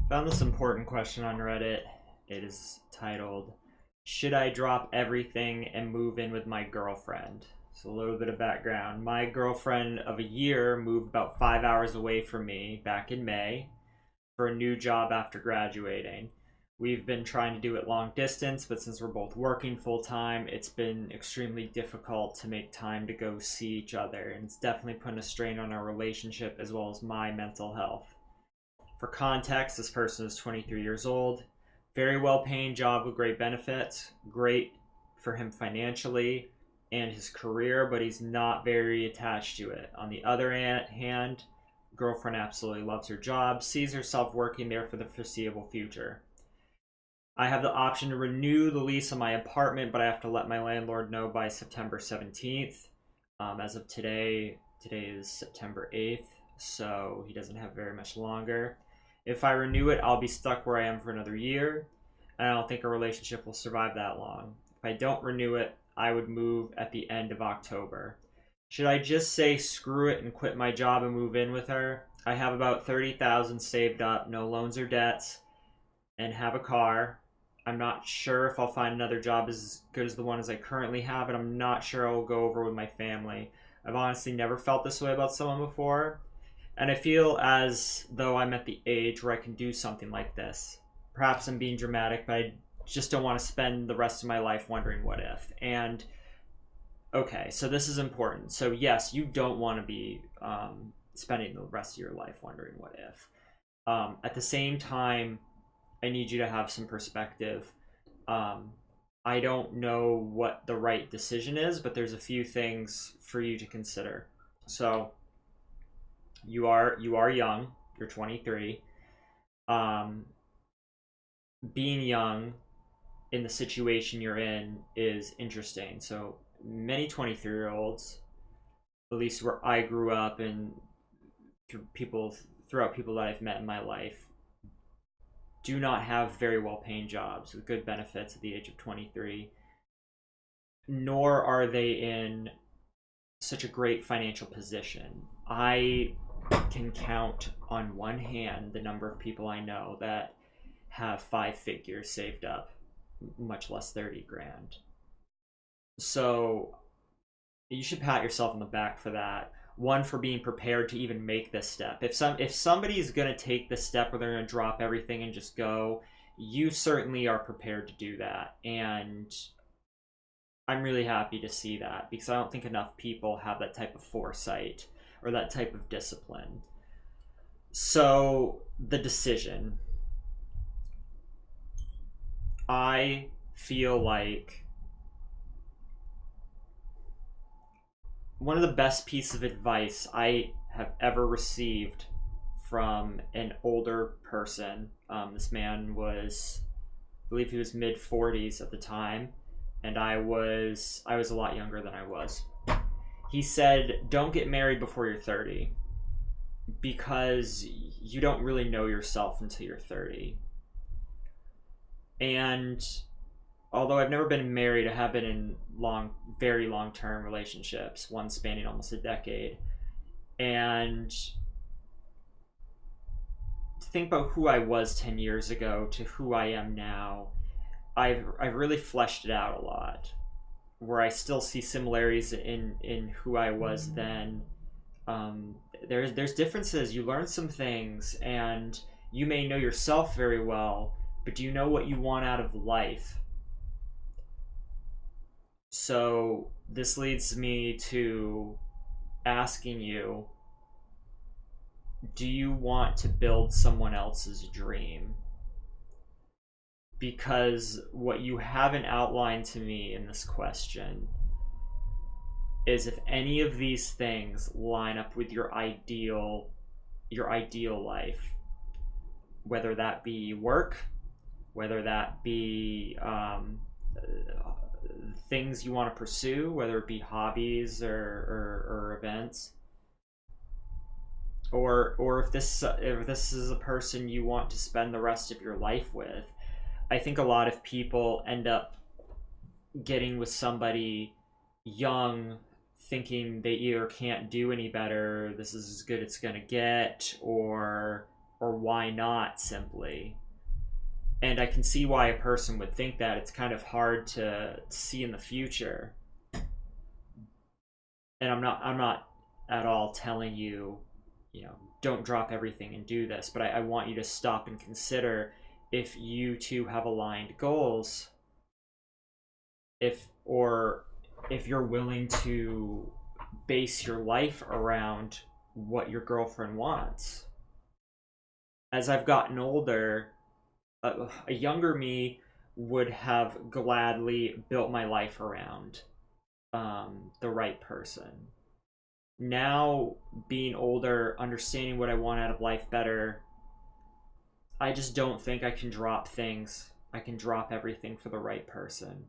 Found this important question on Reddit. It is titled, "Should I drop everything and move in with my girlfriend?" So, a little bit of background. My girlfriend of a year moved about 5 hours away from me back in May for a new job after graduating. We've been trying to do it long distance, but since we're both working full time, it's been extremely difficult to make time to go see each other. And it's definitely putting a strain on our relationship as well as my mental health. For context, this person is 23 years old, very well paying job with great benefits, great for him financially and his career, but he's not very attached to it. On the other hand, girlfriend absolutely loves her job, sees herself working there for the foreseeable future. I have the option to renew the lease on my apartment, but I have to let my landlord know by September 17th. As of today is September 8th, so he doesn't have very much longer. If I renew it, I'll be stuck where I am for another year, and I don't think a relationship will survive that long. If I don't renew it, I would move at the end of October. Should I just say screw it and quit my job and move in with her? I have about 30,000 saved up, no loans or debts, and have a car. I'm not sure if I'll find another job as good as the one as I currently have, and I'm not sure I'll go over with my family. I've honestly never felt this way about someone before, and I feel as though I'm at the age where I can do something like this. Perhaps I'm being dramatic, but I just don't want to spend the rest of my life wondering what if. And okay, so this is important. So yes, you don't want to be spending the rest of your life wondering what if. At the same time, I need you to have some perspective. Um, I don't know what the right decision is, but there's a few things for you to consider. So you are young. You're 23. Um, Being young in the situation you're in is interesting. So many 23-year-olds, at least where I grew up and throughout people that I've met in my life, do not have very well paying jobs with good benefits at the age of 23, nor are they in such a great financial position. I can count on one hand the number of people I know that have five figures saved up, much less 30 grand. So you should pat yourself on the back for that. One, for being prepared to even make this step. If somebody is going to take this step where they're going to drop everything and just go, you certainly are prepared to do that. And I'm really happy to see that because I don't think enough people have that type of foresight or that type of discipline. So, the decision. I feel like one of the best pieces of advice I have ever received from an older person. This man was, I believe he was mid 40s at the time, and I was a lot younger than I was. He said, "Don't get married before you're 30 because you don't really know yourself until you're 30." And although I've never been married, I have been in very long term relationships, one spanning almost a decade. And to think about who I was 10 years ago to who I am now, I've really fleshed it out a lot. Where I still see similarities in who I was then. There's differences. You learn some things, and you may know yourself very well, but do you know what you want out of life? So this leads me to asking you, do you want to build someone else's dream? Because what you haven't outlined to me in this question is if any of these things line up with your ideal life, whether that be work, whether that be things you want to pursue, whether it be hobbies or events, or if this is a person you want to spend the rest of your life with. I think a lot of people end up getting with somebody young, thinking they either can't do any better, this is as good it's gonna get, or or why not simply. And I can see why a person would think that. It's kind of hard to see in the future. And I'm not at all telling you, don't drop everything and do this, but I want you to stop and consider if you two have aligned goals, if you're willing to base your life around what your girlfriend wants. As I've gotten older, a younger me would have gladly built my life around the right person. Now, being older, understanding what I want out of life better, I just don't think I can drop things. I can drop everything for the right person.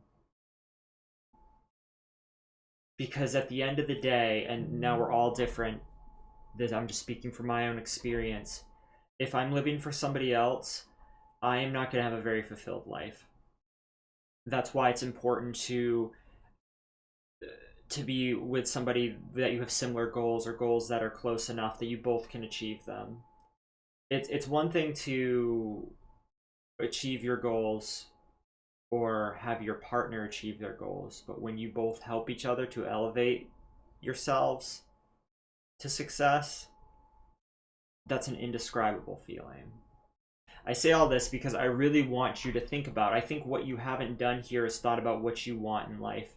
Because at the end of the day, and now we're all different, I'm just speaking from my own experience. If I'm living for somebody else, I am not going to have a very fulfilled life. That's why it's important to be with somebody that you have similar goals, or goals that are close enough that you both can achieve them. It's one thing to achieve your goals or have your partner achieve their goals, but when you both help each other to elevate yourselves to success, that's an indescribable feeling. I say all this because I really want you to think about, I think what you haven't done here is thought about what you want in life.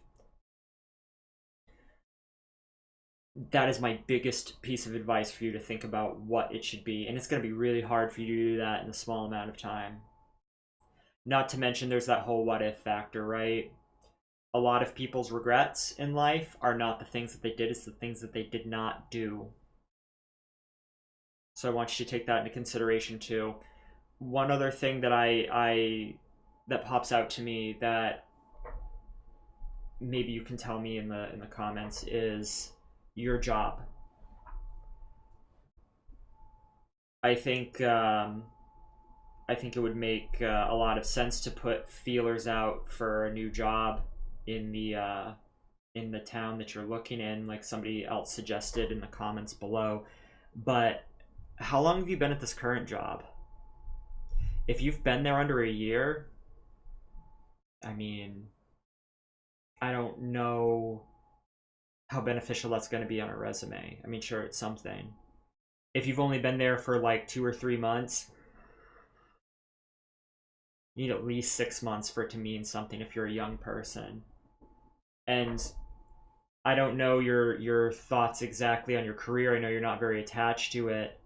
That is my biggest piece of advice for you, to think about what it should be. And it's going to be really hard for you to do that in a small amount of time. Not to mention, there's that whole what if factor, right? A lot of people's regrets in life are not the things that they did, it's the things that they did not do. So I want you to take that into consideration too. One other thing that that pops out to me that maybe you can tell me in the comments is your job. I think it would make a lot of sense to put feelers out for a new job in the town that you're looking in, like somebody else suggested in the comments below. But how long have you been at this current job? If you've been there under a year, I mean, I don't know how beneficial that's going to be on a resume. I mean, sure, it's something. If you've only been there for like 2 or 3 months, you need at least 6 months for it to mean something if you're a young person. And I don't know your thoughts exactly on your career. I know you're not very attached to it.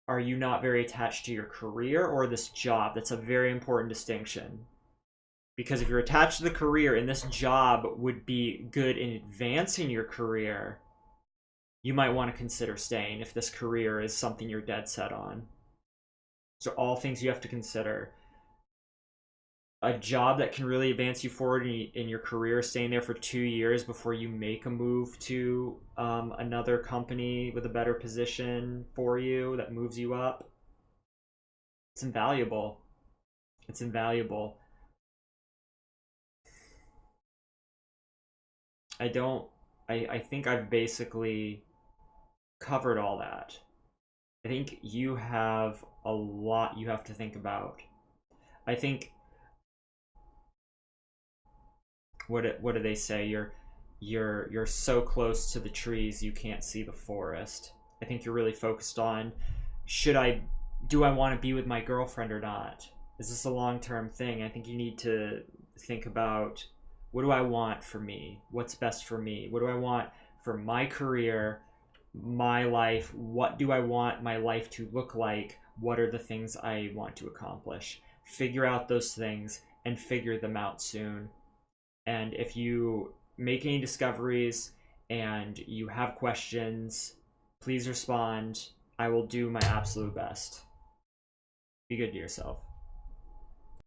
Are you not very attached to your career or this job? That's a very important distinction. Because if you're attached to the career and this job would be good in advancing your career, you might want to consider staying if this career is something you're dead set on. So all things you have to consider. A job that can really advance you forward in your career, staying there for 2 years before you make a move to another company with a better position for you that moves you up, it's invaluable. It's invaluable. I think I've basically covered all that. I think you have a lot you have to think about. I think, what do they say? You're so close to the trees you can't see the forest. I think you're really focused on, do I want to be with my girlfriend or not? Is this a long-term thing? I think you need to think about, what do I want for me? What's best for me? What do I want for my career, my life? What do I want my life to look like? What are the things I want to accomplish? Figure out those things and figure them out soon. And if you make any discoveries and you have questions, please respond. I will do my absolute best. Be good to yourself.